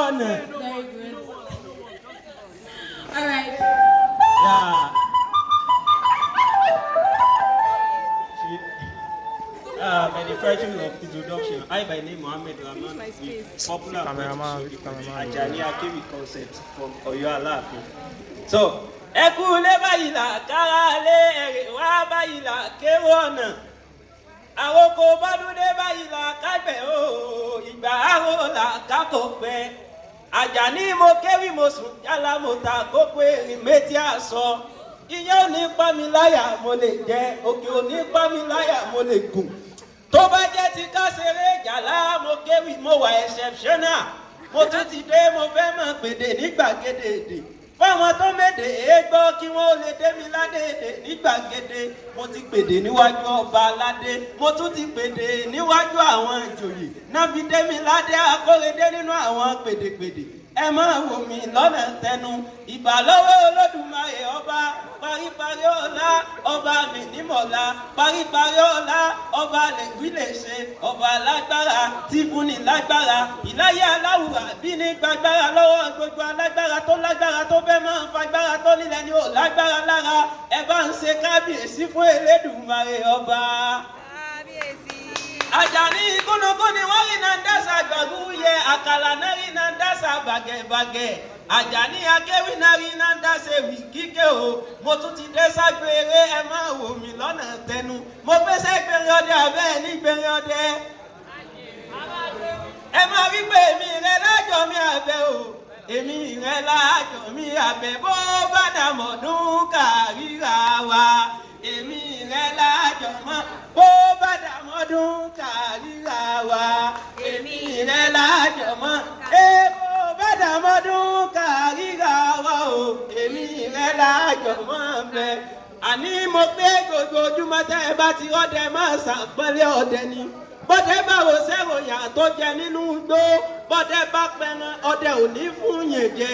Very good. All right. Yeah. By the virtue of introduction, I by name Mohammed Rahman, the popular Ajani Akewi concept from Oyo Alaafin. So, ẹkú lé báyìí là kára lé ẹ̀rẹ̀ wá báyìí là kéwọ́ ọ̀nà. Àròkò bọ́dún dé báyìí là kágbẹ̀ o, ìgbà àrò là kákò pẹ́. Àjàní mo kéwì mo sùn yálà mo ta kókó èrè méjì àsọ. Iyán ò ní pa mi láyà mo lè jẹ, òkè ò ní pa mi láyà mo lè gùn. Tó bá jẹ́ ti ká ṣeré jàlá mo kéwì mo wà exceptional. Mo tún ti dé mo fẹ́ mọ̀ pèdè ní gbàgede èdè. Fáwọn tó méde èégbọ́ kí wọ́n lè dé mi ládé èdè ní gbàgede. Mo ti pèdè níwájú ọba aládé. Mo tún ti pèdè níwájú àwọn ìjòyè. Náà fi dé mi ládé akóredé nínú àwọn pèdèpèdè. Ẹ máa wò mí lọ́nà tẹnu. Ìbàlọ́wọ́ Olódùmarè ọba. Paríparí ọlá ọba mi nímọ̀lá. Paríparí ọlá ọba lèwí lè ṣe. Ọba lágbára tí fúnni lágbára. Ìláyé aláwùrà bí ní gbàgbára lọ́wọ́ gbogbo alágbára tó lágbára tó fẹ́ máa ń fagbára tó nílẹ̀ ni ò lágbára lára. Ẹ bá ń ṣe kábíyèsí fún Elédùmarè ọba. Àjàní kúnukún ni wọ́n rí náà ń dásà gbọ̀ngún yẹ àkàlà náà rí náà ń dásà bàgẹ̀bàgẹ̀. Àjàní akéwì náà rí náà ń dásà èwì kíkẹ́ o. Mo tún ti dé ságbére ẹ máa wò mí lọ́nà tẹnu. Mo fẹ́ sẹ́gbẹ̀rẹ̀ ọdẹ abẹ́ nígbẹ̀rẹ̀ ọdẹ. Ẹ máa wí pé èmi rẹ lájọ mi àbẹ̀ o. Èmi rẹ lájọ mi àbẹ̀ bó bá dàmọ̀dún kàríra wa. Èmi rẹ lájọ mọ́ bó bá dàmọ́dún kàríra wa. Èmi rẹ lájọ mọ́ bó bá dàmọ́dún kàríra wa o. Èmi rẹ lájọ mọ́ bẹ́ẹ̀. Àní mo pé gbogbo ojúmọ́ tẹ́ ẹ bá ti ọdẹ máa ṣàpọ́nlé ọdẹ ni. Bọ́dẹ bá wo sẹ́ròyà tó jẹ nínú igbó. Bọ́dẹ bá pẹran ọdẹ ò ní fún yẹn jẹ.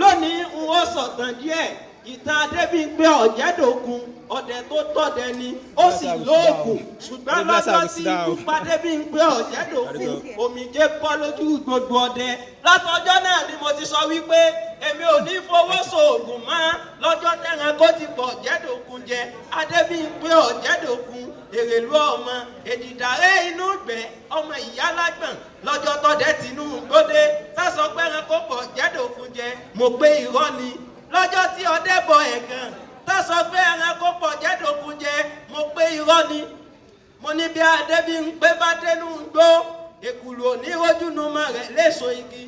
Lónìí n ó sọ̀tàn díẹ̀. Ìtàn Adébímpé Ọ̀jẹ̀dòkun ọdẹ tó tọdẹ ni ó sì lóògùn ṣùgbọ́n lọ́jọ́ tí ikú pa Adébímpé Ọ̀jẹ̀dòkun omijé bọ́ lójú gbogbo ọdẹ. Látọjọ́ náà ni mo ti sọ wípé èmi ò ní fowó sóògùn mọ́ lọ́jọ́ tẹ́ran kó ti pọ̀ Ọ̀jẹ̀dòkun jẹ. Adébímpé Ọ̀jẹ̀dòkun èrèlú ọmọ èdìdàrẹ́ inú gbẹ ọmọ ìyálágbọ̀n lọ́jọ́ tọdẹ tìǹú gbódé sásọ pẹ́ran kó pọ̀ Ọ̀jẹ̀dòkun jẹ. Mo pé irọ́ ni lọ́jọ́ tí ọdẹ bọ ẹ̀gàn tó sọ pé ẹranko pọ̀ Ọ̀jẹ̀dòkun jẹ. Mo pé irọ́ ni. Mo ní bí Adébímpé bá dénú gbó èkùlù òní ojúnumọ̀ rẹ̀ léso igi.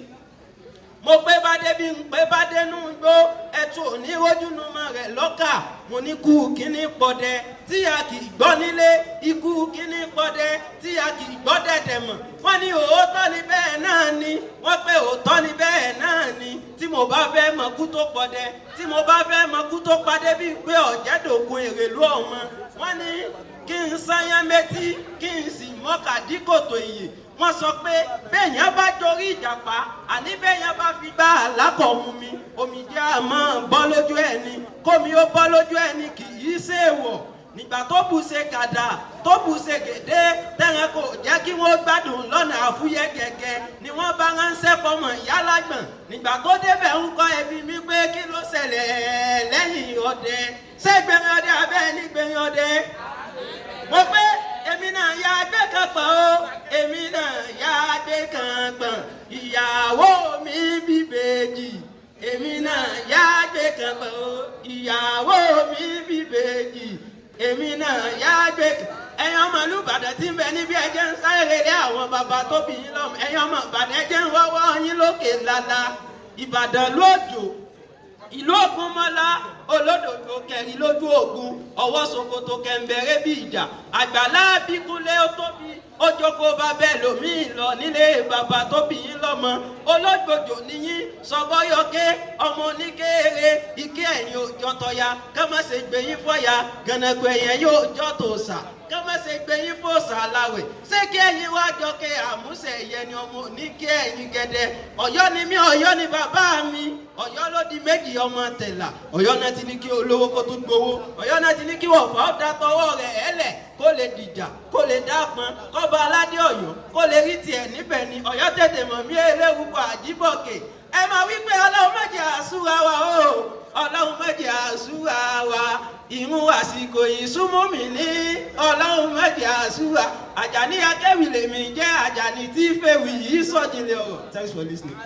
Mo pé bá Adébímpé bá dénú gbó ẹtù òní ojúnumọ̀ rẹ̀ lọ́kà. Mo ní kú kíní pọdẹ tí a kì í gbọ́ nílé ikú kíní pọdẹ tí a kì í gbọ́ dẹ̀dẹ̀ mọ̀. Wọ́n ní òótọ́ ni bẹ́ẹ̀ náà ni. Wọ́n pé òótọ́ ni bẹ́ẹ̀ náà ni. Tí mo bá fẹ́ mọ kú tó pọdẹ tí mo bá fẹ́ mọ kú tó pa Adébímpé Ọ̀jẹ̀dòkun èrèlú ọmọ. Wọ́n ní kí n sáyán méjì kí n sì mọ́kà dí kòtò ìyè. Wọ́n sọ pé béèyàn bá dorí ìjàpá àní béèyàn bá fi gbá àlákọ̀ọ́mù mi omijé àmọ́ bọ́ lójú ẹni kómi ó bọ́ lójú ẹni kì í ṣe èèwọ̀. Nígbà tó bù ṣe gàdà tó bù ṣe gèdè tẹ̀ràn kò jẹ́ kí wọ́n gbádùn lọ́nà àfúyẹ́ gẹ́gẹ́ ni wọ́n bá ránṣẹ́ fọmọ ìyálágbọ̀n. Nígbà tó débẹ̀ ń kọ́ ẹbí mi pé kí ló ṣẹlẹ̀ lẹ́yìn ọdẹ ṣẹ́gbẹ̀rẹ̀ ọdẹ abẹ́ nígbẹ̀rẹ̀ ọdẹ. Mo pé èmi náà ya gbé kan pọ̀ o èmi náà ya gbé kan pọ̀ ìyàwó mi bí bèjì. Èmi náà ya gbé kan pọ̀ o ìyàwó mi bí bèjì. Èmi náà yá gbé ẹ̀yin ọmọ ìlú Ìbàdàn tí ń bẹ níbi ẹjẹ́ ń sáré lé àwọn bàbá tó bí yín lọ́mọ. Ẹ̀yin ọmọ Ìbàdàn ẹjẹ́ ń wọ́wọ́ yín lókè lala. Ìbàdàn lójò ìlú Ògúnmọ́lá olódòdó kẹrin lójú ogun ọwọ́ ṣòkòtò kẹ̀ǹbẹ̀rẹ̀ bí ìjà àgbàlá bíkúnlé ó tóbi ó jókòó bá bẹ́ẹ̀ lòmíì lọ nílé bàbá tó bí yín lọ́mọ. Ológbòjò níyín sọgbọ́yọké ọmọ oníkéere ike ẹ̀yìn òjọ́ tọ́ya ká má ṣe gbé yín fọ́ya gànàgbọ̀ ẹ̀yẹn yóò jọ́ tòṣà kí wọ́n ṣe gbé yín fòsàn aláwẹ̀ ṣé kí ẹ̀yin wá jọ kí àmúṣe ẹ̀yẹ ni ọmọ ní kí ẹ̀yin gẹ́dẹ́ Ọ̀yọ́ ni mí Ọ̀yọ́ ni bàbá mi Ọ̀yọ́ ló di méjì ọmọ tẹ̀là Ọ̀yọ́ náà ti ní kí olówó kó tún gbowó Ọ̀yọ́ náà ti ní kí wọ̀fà ó dá tọwọ́ rẹ̀ ẹ̀lẹ̀ kó lè dìjà kó lè dápọn kọ́ba aládé Ọ̀yọ́ kó lè rí tiẹ̀ níbẹ̀ ni Ọ̀yọ́ tètè mọ̀ mí eléwúkọ àjíbọ̀kè ẹ máa wí pé Ọlọ́run má jẹ́ àsúra wa o Ọlọ́run má jẹ́ àsúra wa ìrun àsìkò ìsúnmọ́ mi ní Ọlọ́run má jẹ́ àsúra Àjàní Akéwì lèmi jẹ́ Àjàní tí fèwì yìí sọ̀jìnlẹ̀ ọ̀rọ̀. Thanks for listening.